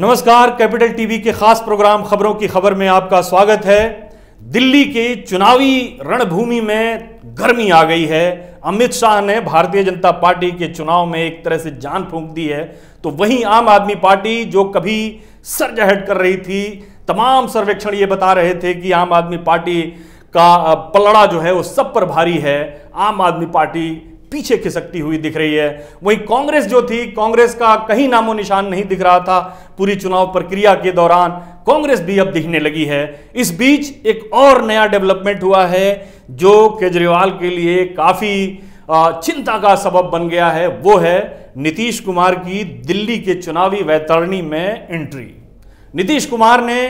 नमस्कार, capital TV के खास प्रोग्राम खबरों की खबर में आपका स्वागत है। दिल्ली के चुनावी रणभूमि में गर्मी आ गई है। अमित शाह ने भारतीय जनता पार्टी के चुनाव में एक तरह से जान फूंक दी है, तो वहीं आम आदमी पार्टी जो कभी सर जहट कर रही थी, तमाम सर्वेक्षण ये बता रहे थे कि आम आदमी पार्टी का पलड़ा जो है वो सब पर भारी है, आम आदमी पार्टी पीछे खिसकती हुई दिख रही है। वहीं कांग्रेस जो थी, कांग्रेस का कहीं नामो निशान नहीं दिख रहा था पूरी चुनाव प्रक्रिया के दौरान, कांग्रेस भी अब दिखने लगी है। इस बीच एक और नया डेवलपमेंट हुआ है जो केजरीवाल के लिए काफी चिंता का सबब बन गया है। वो है नीतीश कुमार की दिल्ली के चुनावी वैतरणी में एंट्री। नीतीश कुमार ने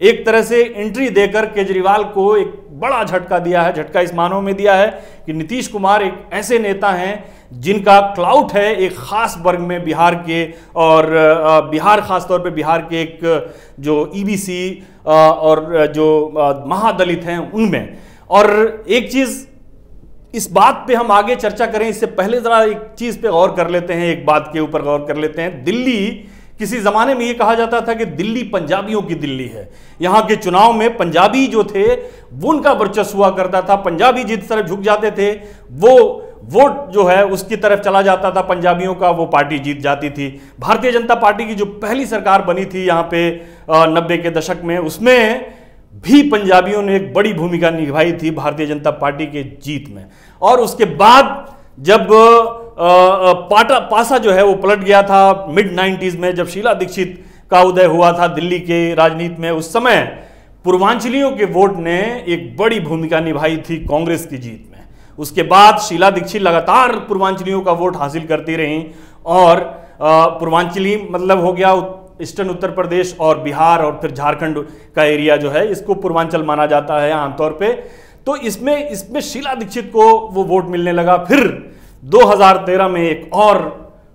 एक तरह से एंट्री देकर केजरीवाल को एक बड़ा झटका दिया है। झटका इस मानों में दिया है कि नीतीश कुमार एक ऐसे नेता हैं जिनका क्लाउट है एक खास वर्ग में बिहार के, और बिहार खासतौर पे बिहार के एक जो ईबीसी और जो महादलित हैं उनमें। और एक चीज, इस बात पे हम आगे चर्चा करें इससे पहले जरा एक चीज पे गौर कर लेते हैं, एक बात के ऊपर गौर कर लेते हैं। दिल्ली, किसी जमाने में यह कहा जाता था कि दिल्ली पंजाबियों की दिल्ली है। यहां के चुनाव में पंजाबी जो थे वो उनका वर्चस्व हुआ करता था। पंजाबी जिस तरफ झुक जाते थे वो वोट जो है उसकी तरफ चला जाता था पंजाबियों का, वो पार्टी जीत जाती थी। भारतीय जनता पार्टी की जो पहली सरकार बनी थी यहां पे 90 के दशक में, उसमें भी पंजाबियों ने एक बड़ी भूमिका निभाई थी भारतीय जनता पार्टी के जीत में। और उसके बाद जब पासा जो है वो पलट गया था मिड 90s में, जब शीला दीक्षित का उदय हुआ था दिल्ली के राजनीति में, उस समय पूर्वांचलियों के वोट ने एक बड़ी भूमिका निभाई थी कांग्रेस की जीत में। उसके बाद शीला दीक्षित लगातार पूर्वांचलियों का वोट हासिल करती रहीं, और पूर्वांचली मतलब हो गया ईस्टर्न उत्तर प्रदेश और बिहार और फिर झारखंड का एरिया जो है, इसको पूर्वांचल माना जाता है आमतौर पे। तो इसमें शीला दीक्षित को वो वोट मिलने लगा। फिर 2013 में एक और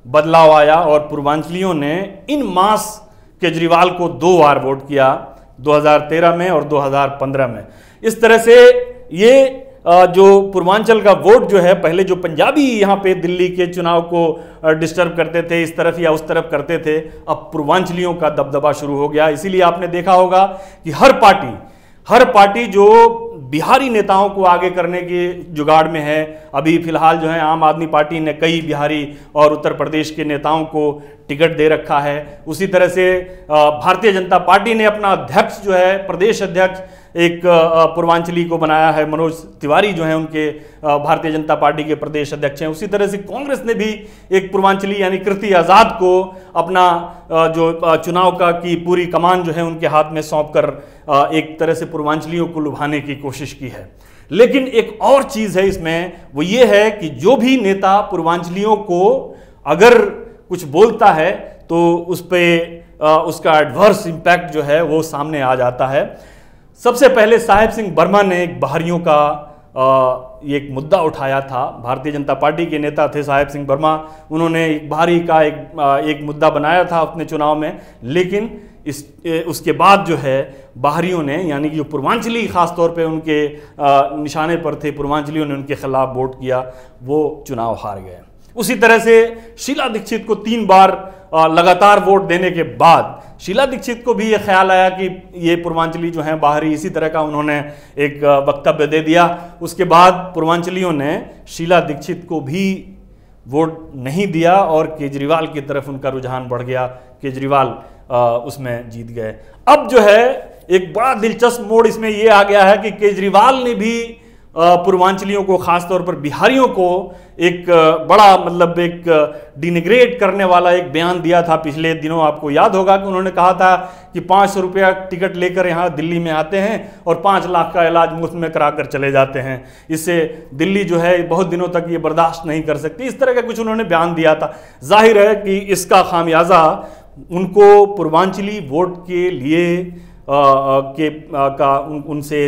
बदलाव आया और पूर्वांचलियों ने इन मास केजरीवाल को 2 बार वोट किया, 2013 में और 2015 में। इस तरह से ये जो पूर्वांचल का वोट जो है, पहले जो पंजाबी यहाँ पे दिल्ली के चुनाव को डिस्टर्ब करते थे, इस तरफ या उस तरफ करते थे, अब पूर्वांचलियों का दबदबा शुरू हो गया। इसीलिए आपने देखा होगा कि हर पार्टी जो बिहारी नेताओं को आगे करने के जुगाड़ में है। अभी फिलहाल जो है आम आदमी पार्टी ने कई बिहारी और उत्तर प्रदेश के नेताओं को टिकट दे रखा है। उसी तरह से भारतीय जनता पार्टी ने अपना अध्यक्ष जो है, प्रदेश अध्यक्ष एक पूर्वांचली को बनाया है, मनोज तिवारी जो है उनके भारतीय जनता पार्टी के प्रदेश अध्यक्ष हैं। उसी तरह से कांग्रेस ने भी एक पूर्वांचली यानी कृति आजाद को अपना जो चुनाव का की पूरी कमान जो है उनके हाथ में सौंप कर एक तरह से पूर्वांचलियों को लुभाने की कोशिश की है। लेकिन एक और चीज है इसमें, वो ये है कि जो भी नेता पूर्वांचलियों को अगर कुछ बोलता है तो उस पर उसका एडवर्स इंपैक्ट जो है वो सामने आ जाता है। सबसे पहले साहेब सिंह वर्मा ने एक बाहरियों का एक मुद्दा उठाया था। भारतीय जनता पार्टी के नेता थे साहेब सिंह वर्मा, उन्होंने एक बाहरी का एक मुद्दा बनाया था अपने चुनाव में। लेकिन उसके बाद जो है बाहरियों ने, यानी कि जो पूर्वांचली खासतौर पे उनके निशाने पर थे, पूर्वांचलियों ने उनके खिलाफ वोट किया, वो चुनाव हार गए। उसी तरह से शीला दीक्षित को 3 बार लगातार वोट देने के बाद शीला दीक्षित को भी ये ख्याल आया कि ये पूर्वांचली जो हैं बाहरी, इसी तरह का उन्होंने एक वक्तव्य दे दिया। उसके बाद पूर्वांचलियों ने शीला दीक्षित को भी वोट नहीं दिया और केजरीवाल की तरफ उनका रुझान बढ़ गया। केजरीवाल उसमें जीत गए। अब जो है एक बड़ा दिलचस्प मोड़ इसमें यह आ गया है कि केजरीवाल ने भी पूर्वांचलियों को, खासतौर पर बिहारियों को एक बड़ा मतलब एक डिनिग्रेट करने वाला एक बयान दिया था पिछले दिनों। आपको याद होगा कि उन्होंने कहा था कि 500 रुपया टिकट लेकर यहाँ दिल्ली में आते हैं और 5 लाख का इलाज मुफ्त में कराकर चले जाते हैं, इससे दिल्ली जो है बहुत दिनों तक ये बर्दाश्त नहीं कर सकती। इस तरह का कुछ उन्होंने बयान दिया था। जाहिर है कि इसका खामियाजा उनको पूर्वांचली वोट के लिए उनसे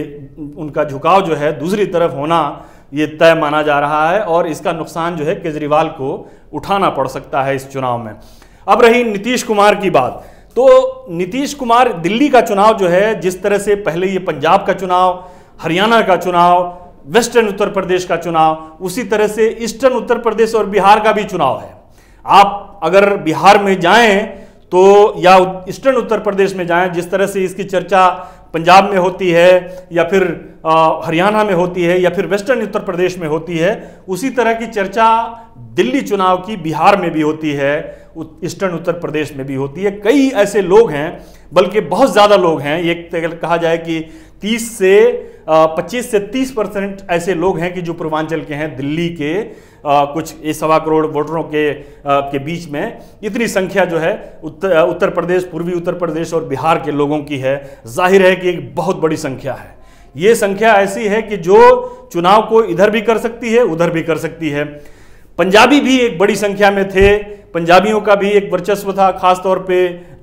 उनका झुकाव जो है दूसरी तरफ होना ये तय माना जा रहा है, और इसका नुकसान जो है केजरीवाल को उठाना पड़ सकता है इस चुनाव में। अब रही नीतीश कुमार की बात, तो नीतीश कुमार दिल्ली का चुनाव जो है, जिस तरह से पहले ये पंजाब का चुनाव, हरियाणा का चुनाव, वेस्टर्न उत्तर प्रदेश का चुनाव, उसी तरह से ईस्टर्न उत्तर प्रदेश और बिहार का भी चुनाव है। आप अगर बिहार में जाएं तो या ईस्टर्न उत्तर प्रदेश में जाएं, जिस तरह से इसकी चर्चा पंजाब में होती है या फिर हरियाणा में होती है या फिर वेस्टर्न उत्तर प्रदेश में होती है, उसी तरह की चर्चा दिल्ली चुनाव की बिहार में भी होती है, ईस्टर्न उत्तर प्रदेश में भी होती है। कई ऐसे लोग हैं, बल्कि बहुत ज़्यादा लोग हैं, ये कहा जाए कि 25 से 30% ऐसे लोग हैं कि जो पूर्वांचल के हैं, दिल्ली के कुछ 1.25 करोड़ वोटरों के बीच में इतनी संख्या जो है उत्तर प्रदेश, पूर्वी उत्तर प्रदेश और बिहार के लोगों की है। जाहिर है कि एक बहुत बड़ी संख्या है। ये संख्या ऐसी है कि जो चुनाव को इधर भी कर सकती है, उधर भी कर सकती है। पंजाबी भी एक बड़ी संख्या में थे, पंजाबियों का भी एक वर्चस्व था, खासतौर पे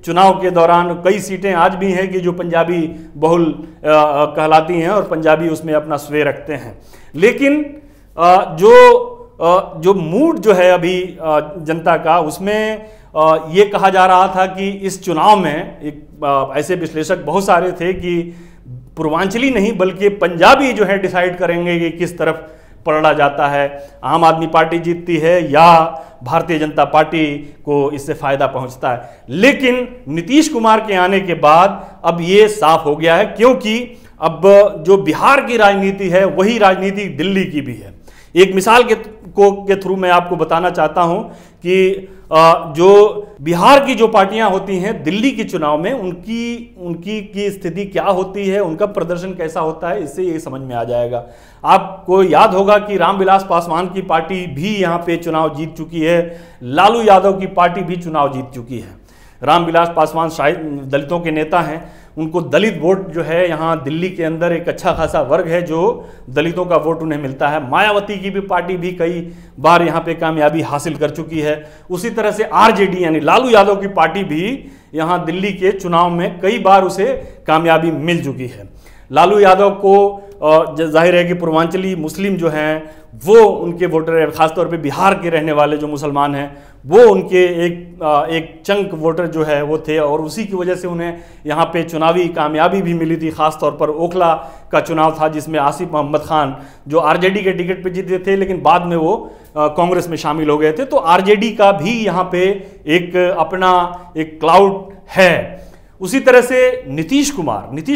चुनाव के दौरान। कई सीटें आज भी हैं कि जो पंजाबी बहुल कहलाती हैं और पंजाबी उसमें अपना स्वय रखते हैं। लेकिन जो मूड जो है अभी जनता का, उसमें ये कहा जा रहा था कि इस चुनाव में एक ऐसे विश्लेषक बहुत सारे थे कि पूर्वांचली नहीं बल्कि पंजाबी जो है डिसाइड करेंगे कि किस तरफ पलड़ा जाता है, आम आदमी पार्टी जीतती है या भारतीय जनता पार्टी को इससे फायदा पहुंचता है। लेकिन नीतीश कुमार के आने के बाद अब ये साफ हो गया है, क्योंकि अब जो बिहार की राजनीति है वही राजनीति दिल्ली की भी है। एक मिसाल के थ्रू मैं आपको बताना चाहता हूं कि जो बिहार की जो पार्टियां होती हैं दिल्ली के चुनाव में, उनकी स्थिति क्या होती है, उनका प्रदर्शन कैसा होता है, इससे ये समझ में आ जाएगा। आपको याद होगा कि रामविलास पासवान की पार्टी भी यहाँ पे चुनाव जीत चुकी है, लालू यादव की पार्टी भी चुनाव जीत चुकी है। रामविलास पासवान शायद दलितों के नेता हैं, उनको दलित वोट जो है यहाँ दिल्ली के अंदर एक अच्छा खासा वर्ग है जो दलितों का वोट उन्हें मिलता है। मायावती की भी पार्टी भी कई बार यहाँ पे कामयाबी हासिल कर चुकी है। उसी तरह से आरजेडी यानी लालू यादव की पार्टी भी यहाँ दिल्ली के चुनाव में कई बार उसे कामयाबी मिल चुकी है। लालू यादव को जाहिर है कि पूर्वांचली मुस्लिम जो हैं वो उनके वोटर है, खासतौर पे बिहार के रहने वाले जो मुसलमान हैं वो उनके एक चंक वोटर जो है वो थे, और उसी की वजह से उन्हें यहाँ पे चुनावी कामयाबी भी मिली थी। खासतौर पर ओखला का चुनाव था जिसमें आसिफ मोहम्मद खान जो आरजेडी के टिकट पे जीते थे, लेकिन बाद में वो कांग्रेस में शामिल हो गए थे। तो आरजेडी का भी यहाँ पे एक अपना एक क्लाउड है। उसी तरह से नीतीश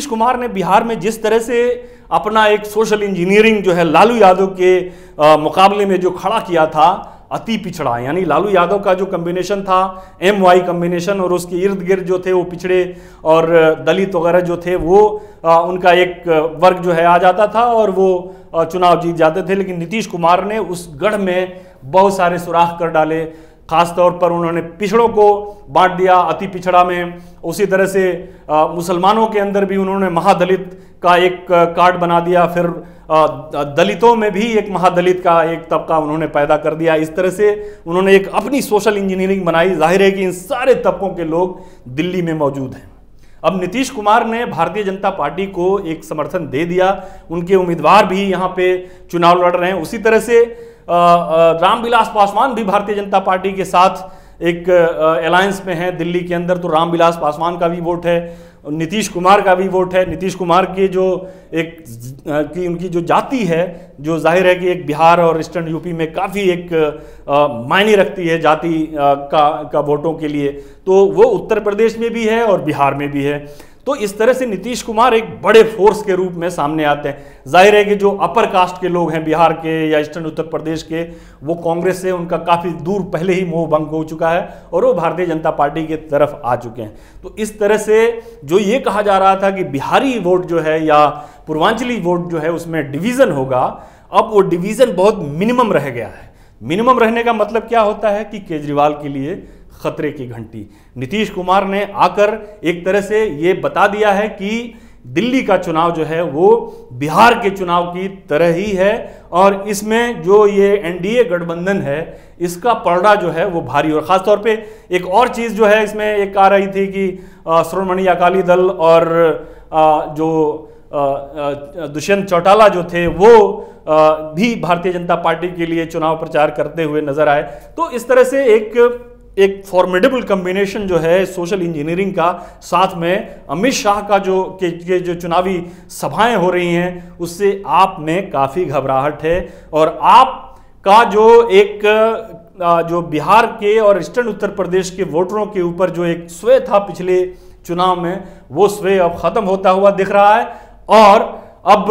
कुमार ने बिहार में जिस तरह से अपना एक सोशल इंजीनियरिंग जो है लालू यादव के मुकाबले में जो खड़ा किया था, अति पिछड़ा, यानी लालू यादव का जो कम्बिनेशन था MY कम्बिनेशन, और उसके इर्द गिर्द जो थे वो पिछड़े और दलित वगैरह जो थे वो उनका एक वर्ग जो है आ जाता था और वो चुनाव जीत जाते थे। लेकिन नीतीश कुमार ने उस गढ़ में बहुत सारे सुराख कर डाले। खासतौर पर उन्होंने पिछड़ों को बांट दिया अति पिछड़ा में। उसी तरह से मुसलमानों के अंदर भी उन्होंने महादलित का एक कार्ड बना दिया, फिर दलितों में भी एक महादलित का एक तबका उन्होंने पैदा कर दिया। इस तरह से उन्होंने एक अपनी सोशल इंजीनियरिंग बनाई। जाहिर है कि इन सारे तबकों के लोग दिल्ली में मौजूद हैं। अब नीतीश कुमार ने भारतीय जनता पार्टी को एक समर्थन दे दिया, उनके उम्मीदवार भी यहाँ पे चुनाव लड़ रहे हैं। उसी तरह से रामविलास पासवान भी भारतीय जनता पार्टी के साथ एक अलायंस में है दिल्ली के अंदर, तो रामविलास पासवान का भी वोट है, नीतीश कुमार का भी वोट है। नीतीश कुमार के जो उनकी जो जाति है, जो जाहिर है कि एक बिहार और ईस्टर्न यूपी में काफ़ी एक मायने रखती है जाति का वोटों के लिए, तो वो उत्तर प्रदेश में भी है और बिहार में भी है। तो इस तरह से नीतीश कुमार एक बड़े फोर्स के रूप में सामने आते हैं। जाहिर है कि जो अपर कास्ट के लोग हैं बिहार के या ईस्टर्न उत्तर प्रदेश के, वो कांग्रेस से उनका काफ़ी दूर पहले ही मोह भंग हो चुका है और वो भारतीय जनता पार्टी की तरफ आ चुके हैं। तो इस तरह से जो ये कहा जा रहा था कि बिहारी वोट जो है या पूर्वांचली वोट जो है उसमें डिवीज़न होगा, अब वो डिवीज़न बहुत मिनिमम रह गया है। मिनिमम रहने का मतलब क्या होता है कि केजरीवाल के लिए खतरे की घंटी। नीतीश कुमार ने आकर एक तरह से ये बता दिया है कि दिल्ली का चुनाव जो है वो बिहार के चुनाव की तरह ही है, और इसमें जो ये एनडीए गठबंधन है इसका पलड़ा जो है वो भारी। और ख़ासतौर पे एक और चीज़ जो है इसमें एक आ रही थी कि श्रोमणी अकाली दल और जो दुष्यंत चौटाला जो थे वो भी भारतीय जनता पार्टी के लिए चुनाव प्रचार करते हुए नजर आए। तो इस तरह से एक फॉर्मिडेबल कम्बिनेशन जो है सोशल इंजीनियरिंग का, साथ में अमित शाह का जो चुनावी सभाएं हो रही हैं उससे आप में काफ़ी घबराहट है, और आप का जो एक जो बिहार के और ईस्टर्न उत्तर प्रदेश के वोटरों के ऊपर जो एक स्वै था पिछले चुनाव में, वो स्वै अब खत्म होता हुआ दिख रहा है। और अब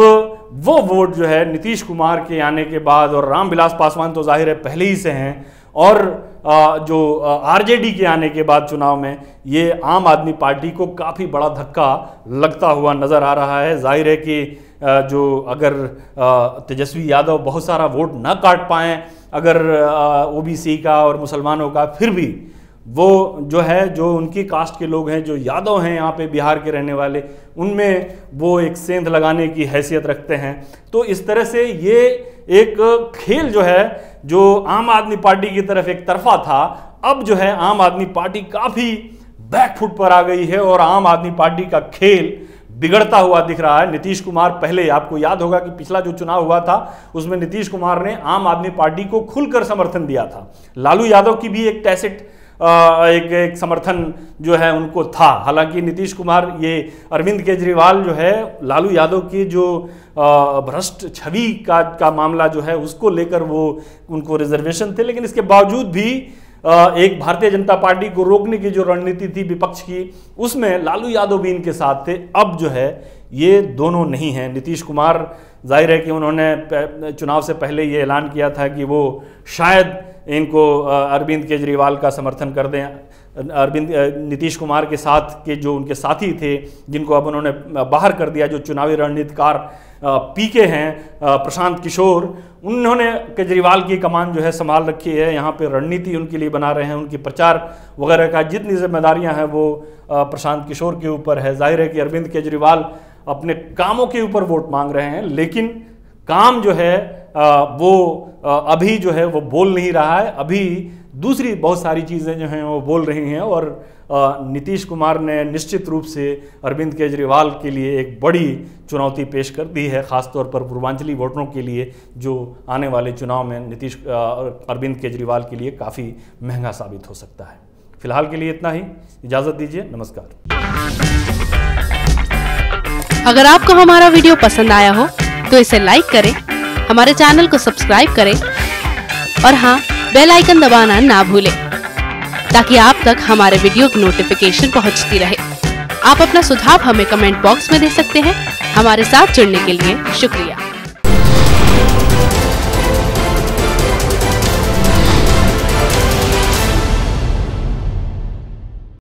वो वोट जो है नीतीश कुमार के आने के बाद, और रामविलास पासवान तो जाहिर है पहले ही से हैं, और जो आरजेडी के आने के बाद चुनाव में ये आम आदमी पार्टी को काफ़ी बड़ा धक्का लगता हुआ नज़र आ रहा है। जाहिर है कि जो अगर तेजस्वी यादव बहुत सारा वोट न काट पाएँ, अगर ओबीसी का और मुसलमानों का, फिर भी वो जो है, जो उनकी कास्ट के लोग हैं, जो यादव हैं यहाँ पे बिहार के रहने वाले, उनमें वो एक सेंध लगाने की हैसियत रखते हैं। तो इस तरह से ये एक खेल जो है, जो आम आदमी पार्टी की तरफ एक तरफा था, अब जो है आम आदमी पार्टी काफ़ी बैकफुट पर आ गई है और आम आदमी पार्टी का खेल बिगड़ता हुआ दिख रहा है। नीतीश कुमार, पहले आपको याद होगा कि पिछला जो चुनाव हुआ था उसमें नीतीश कुमार ने आम आदमी पार्टी को खुलकर समर्थन दिया था। लालू यादव की भी एक टैसिट एक समर्थन जो है उनको था। हालांकि नीतीश कुमार, ये अरविंद केजरीवाल जो है लालू यादव की जो भ्रष्ट छवि का मामला जो है उसको लेकर वो उनको रिजर्वेशन थे, लेकिन इसके बावजूद भी एक भारतीय जनता पार्टी को रोकने की जो रणनीति थी विपक्ष की, उसमें लालू यादव भी इनके साथ थे। अब जो है ये दोनों नहीं हैं। नीतीश कुमार, जाहिर है कि उन्होंने चुनाव से पहले ये ऐलान किया था कि वो शायद इनको अरविंद केजरीवाल का समर्थन कर दें। नीतीश कुमार के साथ के जो उनके साथी थे, जिनको अब उन्होंने बाहर कर दिया, जो चुनावी रणनीतिकार पीके हैं, प्रशांत किशोर, उन्होंने केजरीवाल की कमान जो है संभाल रखी है। यहाँ पे रणनीति उनके लिए बना रहे हैं, उनकी प्रचार वगैरह का जितनी जिम्मेदारियाँ हैं वो प्रशांत किशोर के ऊपर है। जाहिर है कि अरविंद केजरीवाल अपने कामों के ऊपर वोट मांग रहे हैं, लेकिन काम जो है वो अभी जो है वो बोल नहीं रहा है। अभी दूसरी बहुत सारी चीज़ें जो हैं वो बोल रही हैं, और नीतीश कुमार ने निश्चित रूप से अरविंद केजरीवाल के लिए एक बड़ी चुनौती पेश कर दी है, ख़ासतौर पर पूर्वांचली वोटरों के लिए, जो आने वाले चुनाव में अरविंद केजरीवाल के लिए काफ़ी महंगा साबित हो सकता है। फिलहाल के लिए इतना ही, इजाज़त दीजिए, नमस्कार। अगर आपको हमारा वीडियो पसंद आया हो तो इसे लाइक करें, हमारे चैनल को सब्सक्राइब करें और हाँ, बेल आइकन दबाना ना भूलें, ताकि आप तक हमारे वीडियो की नोटिफिकेशन पहुंचती रहे। आप अपना सुझाव हमें कमेंट बॉक्स में दे सकते हैं। हमारे साथ जुड़ने के लिए शुक्रिया।